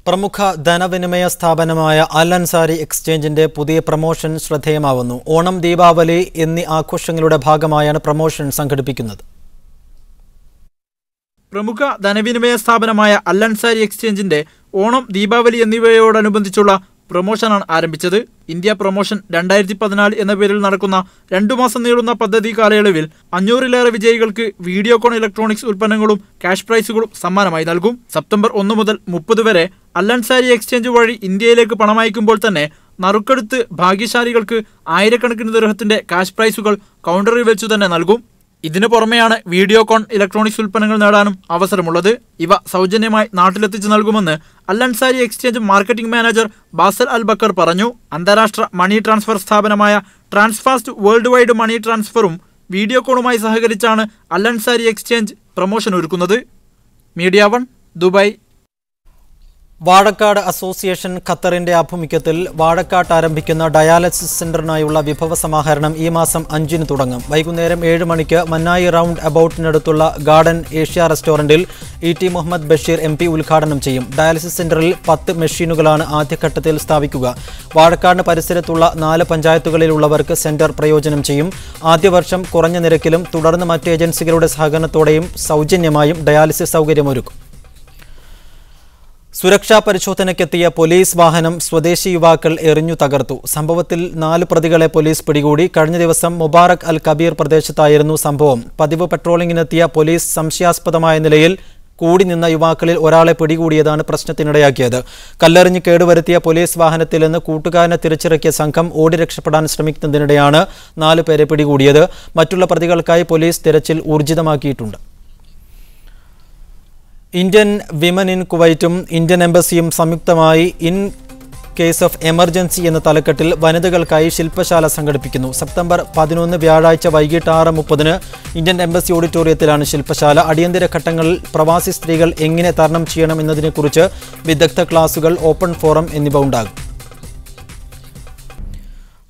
പ്രമുഖ ധനവിനിമയ സ്ഥാപനമായ അൽ അൻസാരി എക്സ്ചേഞ്ചിന്റെ പുതിയ പ്രൊമോഷൻ ശ്രദ്ധേയമാവുന്നു. ഓണം, ദീപാവലി എന്നീ ആഘോഷങ്ങളുടെ ഭാഗമായാണ് പ്രൊമോഷൻ സംഘടിപ്പിക്കുന്നത്. പ്രമുഖ ധനവിനിമയ സ്ഥാപനമായ അൽ അൻസാരി എക്സ്ചേഞ്ചിന്റെ ഓണം, ദീപാവലി എന്നിവയോടനുബന്ധിച്ചുള്ള പ്രൊമോഷനാണ് ആരംഭിച്ചത്. ഇന്ത്യ പ്രൊമോഷൻ 2014 എന്ന പേരിൽ നടക്കുന്ന 2 മാസം നീളുന്ന പദ്ധതി കാലയളവിൽ 500-ലേറെ വിജയികൾക്ക് വീഡിയോകോൺ ഇലക്ട്രോണിക്സ് ഉൽപ്പന്നങ്ങളും ക്യാഷ് പ്രൈസുകളും സമ്മാനമായി നൽകും. സെപ്റ്റംബർ 1 മുതൽ 30 വരെ അൽ അൻസാരി എക്സ്ചേഞ്ച് വഴി ഇന്ത്യയിലേക്ക് പണമയക്കുമ്പോൾ തന്നെ നറുക്കെടുത്ത് ഭാഗ്യശാലികൾക്ക് ആയിരക്കണക്കിന് ദിർഹത്തിന്റെ ക്യാഷ് പ്രൈസുകൾ കൗണ്ടറിൽ വെച്ചു തന്നെ നൽകും. ഇതിനു പുറമെയാണ് വീഡിയോകോൺ ഇലക്ട്രോണിക്സ് ഉൽപ്പന്നങ്ങൾ നേടാനും അവസരമുള്ളത്. ഇവ സൗജന്യമായി നാട്ടിലെത്തിച്ചു നൽകുമെന്ന് Al Ansari exchange marketing manager Basel Al Bakkar പറഞ്ഞു. അന്താരാഷ്ട്ര മണി ട്രാൻസ്ഫർ സ്ഥാപനമായ ട്രാൻസ്ഫാസ്റ്റ് വേൾഡ് വൈഡ് മണി ട്രാൻസ്ഫറും വീഡിയോകോണുമായി സഹകരിച്ചാണ് അൽ അൻസാരി എക്സ്ചേഞ്ച് പ്രൊമോഷൻ ഒരുക്കുന്നത്. Media 1, Dubai. വാഴക്കാട് അസോസിയേഷൻ ഖത്തറിന്റെ ആഭിമുഖ്യത്തിൽ വാഴക്കാട്ട് ആരംഭിക്കുന്ന ഡയാലിസിസ് സെന്ററിനായുള്ള വിഭവ സമാഹരണം ഈ മാസം 5-ന് തുടങ്ങും. വൈകുന്നേരം 7 മണിക്ക് മന്നായി റൗണ്ട് അബൌട്ടിനടുത്തുള്ള ഗാർഡൻ ഏഷ്യ റെസ്റ്റോറന്റിൽ ET മുഹമ്മദ് ബഷീർ MP ഉദ്ഘാടനം ചെയ്യും. ഡയാലിസിസ് സെന്ററിൽ 10 മെഷീനുകളാണ് ആദ്യഘട്ടത്തിൽ സ്ഥാപിക്കുക. വാഴക്കാടിന് പരിസരത്തുള്ള 4 പഞ്ചായത്തുകളിലുള്ളവർക്ക് സെന്റർ പ്രയോജനം ചെയ്യും. ആദ്യ വർഷം കുറഞ്ഞ നിരക്കിലും തുടർന്ന് മറ്റ് ഏജൻസികളുടെ സഹകരണത്തോടെയും സൗജന്യമായും ഡയാലിസിസ് സൗകര്യമൊരുക്കും. സുരക്ഷാ പരിശോധനയ്ക്കെത്തിയ പോലീസ് വാഹനം സ്വദേശി യുവാക്കൾ എറിഞ്ഞു തകർത്തു. സംഭവത്തിൽ 4 പ്രതികളെ പോലീസ് പിടികൂടി. കഴിഞ്ഞ ദിവസം മുബാറക് അൽ കബീർ പ്രദേശത്തായിരുന്നു സംഭവം. പതിവ് പെട്രോളിംഗിനെത്തിയ പോലീസ് സംശയാസ്പദമായ നിലയിൽ കൂടി നിന്ന യുവാക്കളിൽ ഒരാളെ പിടികൂടിയതാണ് പ്രശ്നത്തിനിടയാക്കിയത്. കല്ലെറിഞ്ഞ് കേടുവരുത്തിയ പോലീസ് വാഹനത്തിൽ നിന്ന് കൂട്ടുകാരനെ തിരിച്ചിറക്കിയ സംഘം ഓടി രക്ഷപ്പെടാൻ ശ്രമിക്കുന്നതിനിടെയാണ് 4 പേരെ പിടികൂടിയത്. മറ്റുള്ള പ്രതികൾക്കായി പോലീസ് തിരച്ചിൽ ഊർജിതമാക്കിയിട്ടുണ്ട്. ഇന്ത്യൻ വിമൻ ഇൻ കുവൈറ്റും ഇന്ത്യൻ എംബസിയും സംയുക്തമായി ഇൻ കേസ് ഓഫ് എമർജൻസി എന്ന തലക്കെട്ടിൽ വനിതകൾക്കായി ശില്പശാല സംഘടിപ്പിക്കുന്നു. സെപ്റ്റംബർ 11 വ്യാഴാഴ്ച വൈകിട്ട് 6:30-ന് ഇന്ത്യൻ എംബസി ഓഡിറ്റോറിയത്തിലാണ് ശില്പശാല. അടിയന്തര ഘട്ടങ്ങളിൽ പ്രവാസി സ്ത്രീകൾ എങ്ങനെ തരണം ചെയ്യണം എന്നതിനെക്കുറിച്ച് വിദഗ്ധ ക്ലാസുകൾ, ഓപ്പൺ ഫോറം എന്നിവ ഉണ്ടാകും.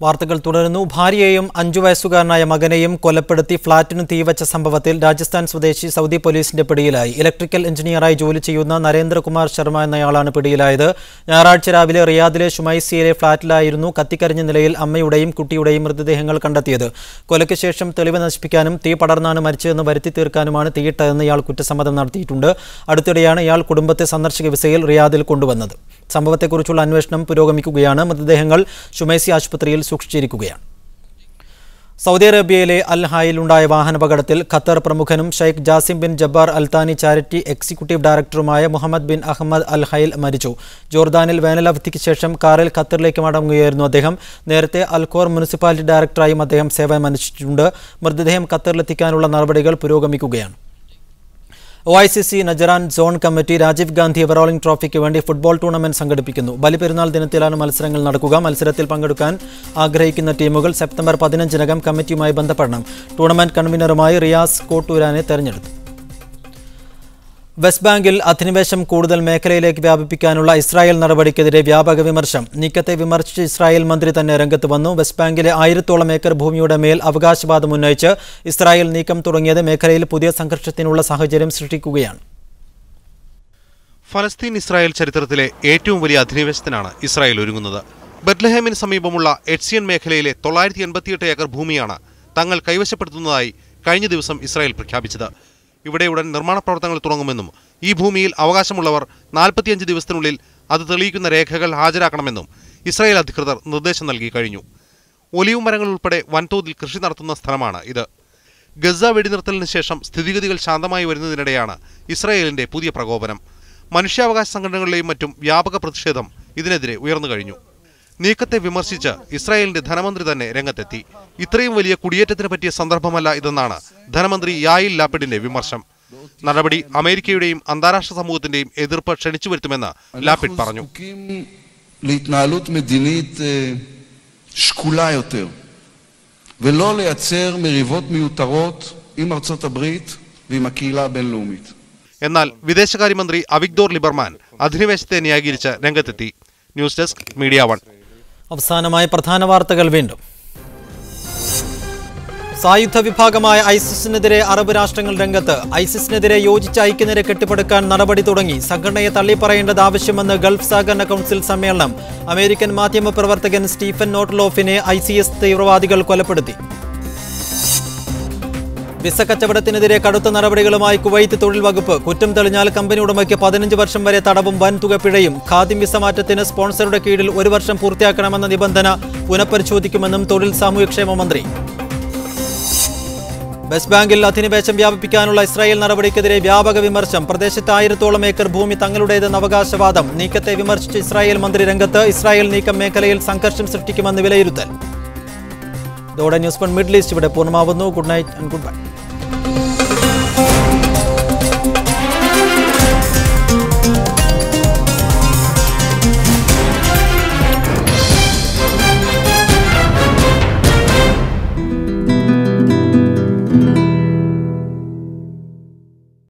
വാർത്തകൾ തുടരുന്നു. ഭാര്യയെയും 5 വയസ്സുകാരനായ മകനെയും കൊലപ്പെടുത്തി ഫ്ളാറ്റിന് തീവച്ച സംഭവത്തിൽ രാജസ്ഥാൻ സ്വദേശി സൗദി പോലീസിന്റെ പിടിയിലായി. ഇലക്ട്രിക്കൽ എഞ്ചിനീയറായി ജോലി ചെയ്യുന്ന നരേന്ദ്രകുമാർ ശർമ്മ എന്നയാളാണ് പിടിയിലായത്. ഞായറാഴ്ച രാവിലെ റിയാദിലെ ഷുമൈസിയിലെ ഫ്ളാറ്റിലായിരുന്നു കത്തിക്കരിഞ്ഞ നിലയിൽ അമ്മയുടെയും കുട്ടിയുടെയും മൃതദേഹങ്ങൾ കണ്ടെത്തിയത്. കൊലയ്ക്ക് ശേഷം തെളിവ് നശിപ്പിക്കാനും തീ പടർന്നാണ് മരിച്ചതെന്ന് വരുത്തി തീർക്കാനുമാണ് തീയിട്ടതെന്ന് ഇയാൾ കുറ്റസമ്മതം നടത്തിയിട്ടുണ്ട്. അടുത്തിടെയാണ് ഇയാൾ കുടുംബത്തെ സന്ദർശക വിസയിൽ റിയാദിൽ കൊണ്ടുവന്നത്. സംഭവത്തെക്കുറിച്ചുള്ള അന്വേഷണം പുരോഗമിക്കുകയാണ്. മൃതദേഹങ്ങൾ ഷുമൈസി ആശുപത്രിയിൽ സൂക്ഷിച്ചിരിക്കുകയാണ്. സൗദി അറേബ്യയിലെ അൽ ഹായിലുണ്ടായ വാഹനാപകടത്തിൽ ഖത്തർ പ്രമുഖനും Sheikh Jassim bin Jabbar Al Thani charity executive ഡയറക്ടറുമായ Muhammad bin Ahmed Al Hail മരിച്ചു. ജോർദാനിൽ വേനലവധിക്ക് ശേഷം കാറിൽ ഖത്തറിലേക്ക് മടങ്ങുകയായിരുന്നു അദ്ദേഹം. നേരത്തെ അൽഖോർ മുനിസിപ്പാലിറ്റി ഡയറക്ടറായും അദ്ദേഹം സേവനമനുഷ്ഠിച്ചിട്ടുണ്ട്. മൃതദേഹം ഖത്തറിലെത്തിക്കാനുള്ള നടപടികൾ പുരോഗമിക്കുകയാണ്. OICC Najran zone committee Rajiv Gandhi ever rolling ട്രോഫിക്ക് വേണ്ടി ഫുട്ബോൾ ടൂർണമെന്റ് സംഘടിപ്പിക്കുന്നു. ബലിപെരുന്നാൾ ദിനത്തിലാണ് മത്സരങ്ങൾ നടക്കുക. മത്സരത്തിൽ പങ്കെടുക്കാൻ ആഗ്രഹിക്കുന്ന ടീമുകൾ സെപ്റ്റംബർ 15-നകം കമ്മിറ്റിയുമായി ബന്ധപ്പെടണം. ടൂർണമെന്റ് കൺവീനറുമായി റിയാസ് കോട്ടൂരാനെ തെരഞ്ഞെടുത്തു. വെസ്റ്റ് ബാങ്കിൽ അധിനിവേശം കൂടുതൽ മേഖലയിലേക്ക് വ്യാപിപ്പിക്കാനുള്ള ഇസ്രായേൽ നടപടിക്കെതിരെ വ്യാപക വിമർശം. നീക്കത്തെ വിമർശിച്ച് ഇസ്രായേൽ മന്ത്രി തന്നെ രംഗത്ത് വന്നു. വെസ്റ്റ് ബാങ്കിലെ 1000-ഓളം ഏക്കർ ഭൂമിയുടെ മേൽ അവകാശവാദം ഉന്നയിച്ച് ഇസ്രായേൽ നീക്കം തുടങ്ങിയത് മേഖലയിൽ പുതിയ സംഘർഷത്തിനുള്ള സാഹചര്യം സൃഷ്ടിക്കുകയാണ്. ഫലസ്തീൻ ഇസ്രായേൽ ചരിത്രത്തിലെ ഏറ്റവും വലിയ അധിനിവേശത്തിനാണ് ഇസ്രായേൽ ഒരുങ്ങുന്നത്. ബെത്ലഹേമിന് സമീപമുള്ള എഡ്സിയൻ മേഖലയിലെ 988 ഏക്കർ ഭൂമിയാണ് തങ്ങൾ കൈവശപ്പെടുത്തുന്നതായി കഴിഞ്ഞ ദിവസം ഇസ്രായേൽ പ്രഖ്യാപിച്ചത്. ഇവിടെ ഉടൻ നിർമ്മാണ പ്രവർത്തനങ്ങൾ തുടങ്ങുമെന്നും ഈ ഭൂമിയിൽ അവകാശമുള്ളവർ 45 ദിവസത്തിനുള്ളിൽ അത് തെളിയിക്കുന്ന രേഖകൾ ഹാജരാക്കണമെന്നും ഇസ്രായേൽ അധികൃതർ നിർദ്ദേശം നൽകി കഴിഞ്ഞു. ഒലിവ് മരങ്ങൾ ഉൾപ്പെടെ വൻതോതിൽ കൃഷി നടത്തുന്ന സ്ഥലമാണ് ഇത്. ഗസ വെടിനിർത്തലിന് ശേഷം സ്ഥിതിഗതികൾ ശാന്തമായി വരുന്നതിനിടെയാണ് ഇസ്രായേലിന്റെ പുതിയ പ്രകോപനം. മനുഷ്യാവകാശ സംഘടനകളിലെയും മറ്റും വ്യാപക പ്രതിഷേധം ഇതിനെതിരെ ഉയർന്നു കഴിഞ്ഞു. നീക്കത്തെ വിമർശിച്ച് ഇസ്രായേലിന്റെ ധനമന്ത്രി തന്നെ രംഗത്തെത്തി. ഇത്രയും വലിയ കുടിയേറ്റത്തിന് പറ്റിയ സന്ദർഭമല്ല ഇതെന്നാണ് ധനമന്ത്രി യായിൽ ലാപിഡിന്റെ വിമർശം. നടപടി അമേരിക്കയുടെയും അന്താരാഷ്ട്ര സമൂഹത്തിന്റെയും എതിർപ്പ് ക്ഷണിച്ചു വരുത്തുമെന്ന് ലാപിഡ് പറഞ്ഞു. להתנהלות מדינית שקולה יותר ולא לייצר מריבות מיותרות עם ארצות הברית ועם הקהילה הבינלאומית. എന്നാൽ വിദേശകാര്യമന്ത്രി അവിഗ്ദോർ ലിബർമാൻ അധിനിവേശത്തെ ന്യായീകരിച്ച് രംഗത്തെത്തി. News desk media 1. അവസാനമായി പ്രധാന വാർത്തകൾ വീണ്ടും. സായുധ വിഭാഗമായ ഐസിസിനെതിരെ അറബ് രാഷ്ട്രങ്ങൾ രംഗത്ത്. ഐസിസിനെതിരെ യോജിച്ച ഐക്യനിര കെട്ടിപ്പടുക്കാൻ നടപടി തുടങ്ങി. സംഘടനയെ തള്ളിപ്പറയേണ്ടത് ആവശ്യമെന്ന് ഗൾഫ് സഹകരണ കൗൺസിൽ സമ്മേളനം. അമേരിക്കൻ മാധ്യമപ്രവർത്തകൻ സ്റ്റീഫൻ നോട്ട്ലോഫിനെ ICS തീവ്രവാദികൾ കൊലപ്പെടുത്തി. വിസ കച്ചവടത്തിനെതിരെ കടുത്ത നടപടികളുമായി കുവൈത്ത് തൊഴിൽ വകുപ്പ്. കുറ്റം തെളിഞ്ഞാൽ കമ്പനി ഉടമയ്ക്ക് 15 വർഷം വരെ തടവും വൻതുക പിഴയും. ഖാദിം വിസ മാറ്റത്തിന് സ്പോൺസറുടെ കീഴിൽ 1 വർഷം പൂർത്തിയാക്കണമെന്ന നിബന്ധന പുനഃപരിശോധിക്കുമെന്നും തൊഴിൽ സാമൂഹ്യക്ഷേമ മന്ത്രി. വെസ്റ്റ് ബാങ്കിൽ അധിനിവേശം വ്യാപിപ്പിക്കാനുള്ള ഇസ്രായേൽ നടപടിക്കെതിരെ വ്യാപക വിമർശനം. പ്രദേശത്ത് 1000-ഓളം ഏക്കർ ഭൂമി തങ്ങളുടേതെന്ന അവകാശവാദം. നീക്കത്തെ വിമർശിച്ച് ഇസ്രായേൽ മന്ത്രി രംഗത്ത്. ഇസ്രായേൽ നീക്കം മേഖലയിൽ സംഘർഷം സൃഷ്ടിക്കുമെന്ന് വിലയിരുത്തൽ. ഇതോടെ ന്യൂസ് 1 മിഡിൽ ഈസ്റ്റ് ഇവിടെ പൂർണ്ണമാവുന്നു. Good night and good bye.